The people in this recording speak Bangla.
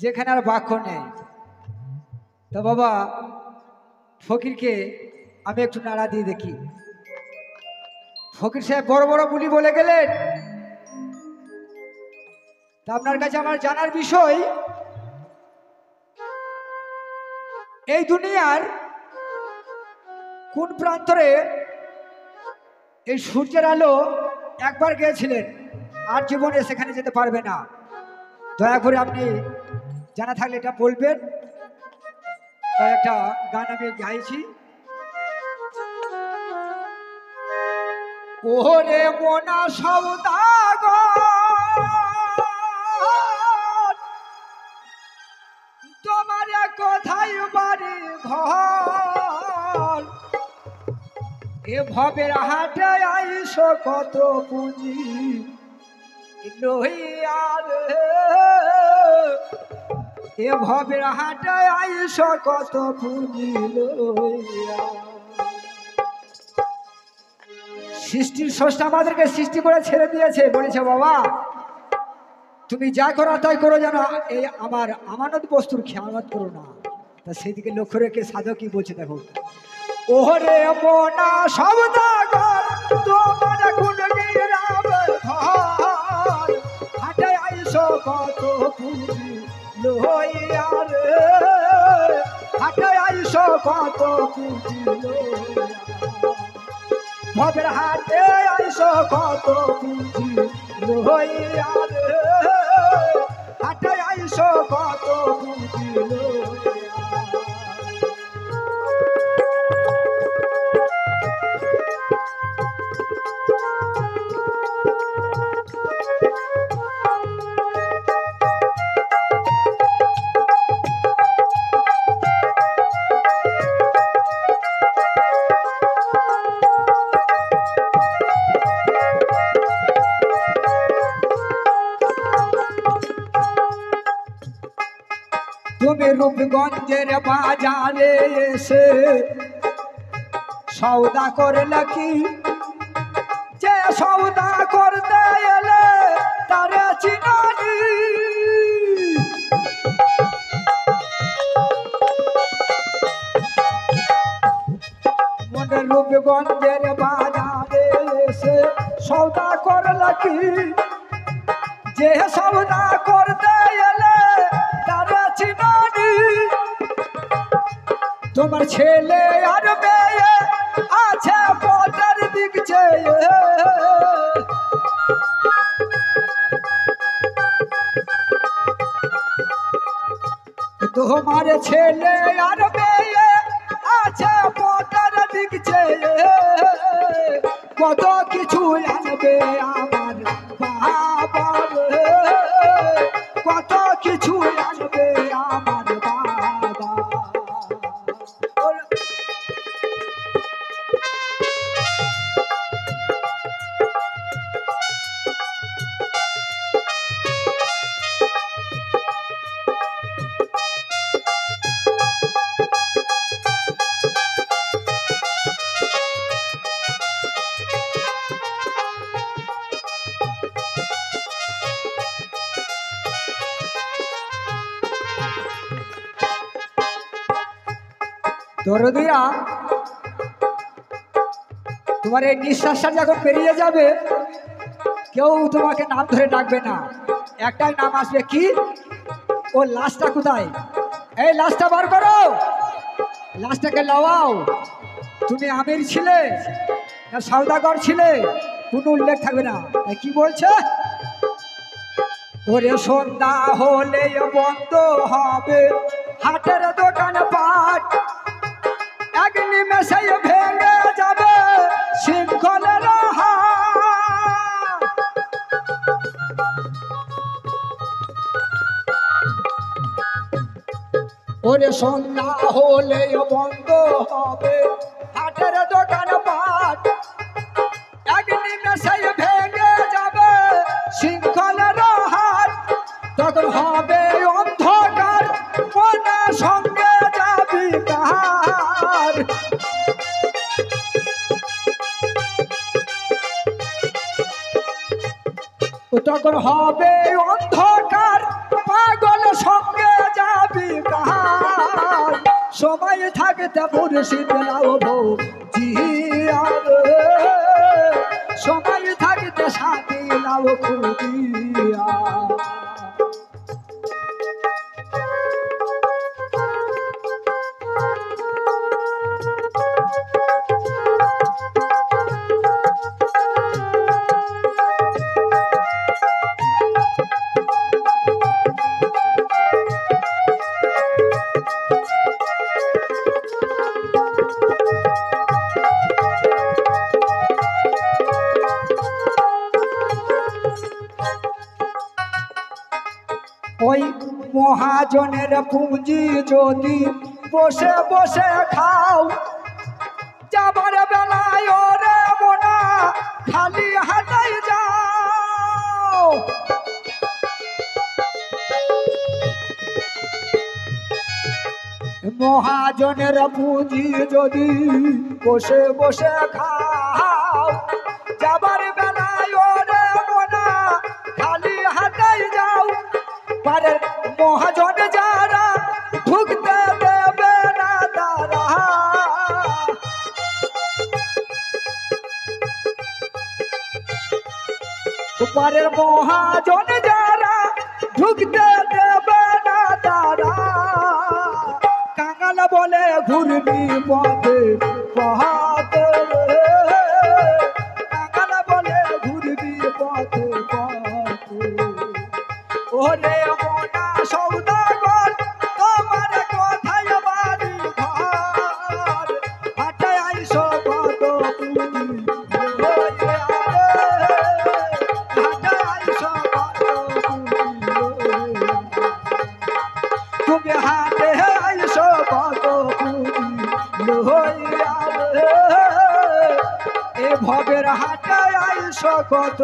যেখানে আর বাক্য নেই। তো বাবা ফকিরকে আমি একটু নাড়া দিয়ে দেখি। ফকির সাহেব বড় বড় বুলি বলে গেলেন, তা আপনার কাছে আমার জানার বিষয়, এই দুনিয়ার কোন প্রান্তরে এই সূর্যের আলো একবার গিয়েছিলেন আর জীবনে সেখানে যেতে পারবে না? দয়া করে আপনি জানা থাকলে এটা বলবেন। একটা গান আমি গাইছি। ওরে মোনা সওদাগর, তোমার কোথায় বাড়ি ঘর, এ ভবের হাটে আইসো কত পুঁজি লইয়ার, এ ভবের হাটে আইসো কত পুঁজি লইয়া। সৃষ্টির স্রষ্টা আমাদেরকে সৃষ্টি করে ছেড়ে দিয়েছে, বলেছে বাবা তুমি যা করো তাই করো, যেন এই আমার আমানত বস্তুর খেয়ালত করো না। তা সেদিকে লক্ষ্য রেখে সাধক কি বলছে দেখো। ওরে মোনা সওদাগর, তোমার কোন গিরাম ঘর, হাটে আইসো কত পুঁজি লইয়া রে, হাটে আইসো কত পুঁজি লইয়া, ভবের হাটে আইসো কত পুঁজি লইয়া রে, হাটে আইসো কত পুঁজি লইয়া। তুমি রূপগঞ্জের বাজারে এসে সওদা করলে কি, যে সওদা করতে এলে তারে চিনানি, মনে রূপগঞ্জের বাজারে এসে সওদা করলে কি, যে সওদা করতে এলে তারে চিনানি, তোমার ছেলে আর মেয়ে আছে পথের দিক চেয়ে, তোমার ছেলে আর মেয়ে আছে পথের দিক চেয়ে, কত কিছু আনবে আমার বাবা, কত কিছু আনবে আমার বাবা। দরদিরা, তোমার এই নিঃশ্বাসটা যখন পেরিয়ে যাবে কেউ তোমাকে নাম ধরে ডাকবে না, একটাই নাম আসবে, কি? ও লাশটা কোথায়? এই লাশটা বার করো, লাশটাকে লাওয়াও। তুমি আমির ছিলে না সওদাগর ছিলে, কোনো উল্লেখ থাকবে না। কি বলছে? ওরে সন্ধ্যা হলে বন্ধ হবে হাটের দোকান পাট, এক নিমেষে ভেঙে যাবে শৃঙ্খলের হাট, ওরে সন্ধ্যা হলে বন্ধ হবে হাটের দোকান পাট, এক নিমেষে ভেঙে যাবে শৃঙ্খলের হাট, তখন হবে অন্ধকার কোনা সঙ্গে যাবি কার, তখন হবে অন্ধকার পাগল সঙ্গে সময় থাকতে মুর্শিদ লাও বউ জিয়া সময় থাকতে সাথী লাও খুদিয়া ওই মহাজনের পুঁজি যদি বসে বসে খাও যাবার বেলায় ওরে মোনা খালি হাতাই যাও মহাজনের পুঁজি যদি বসে বসে খাও যাবার বেলায় ওরে মোনা খালি হাতাই যাও পারে মহাজন যারা ঢুকতে দেবে না তারা পারের মহাজন যারা ঢুকতে দেবে না তারা কাঙাল বলে ঘুরবি পথে পথে কাঙাল বলে ঘুরবি পথে পথে ওরে মোনা সৌদাগর তোমার কথায় বাড়ি ঘর হাটে আইসো কত হাটে আইসো কত তুমি হাটে আইসো কত লইয়া এ ভবের হাটে আইসো কত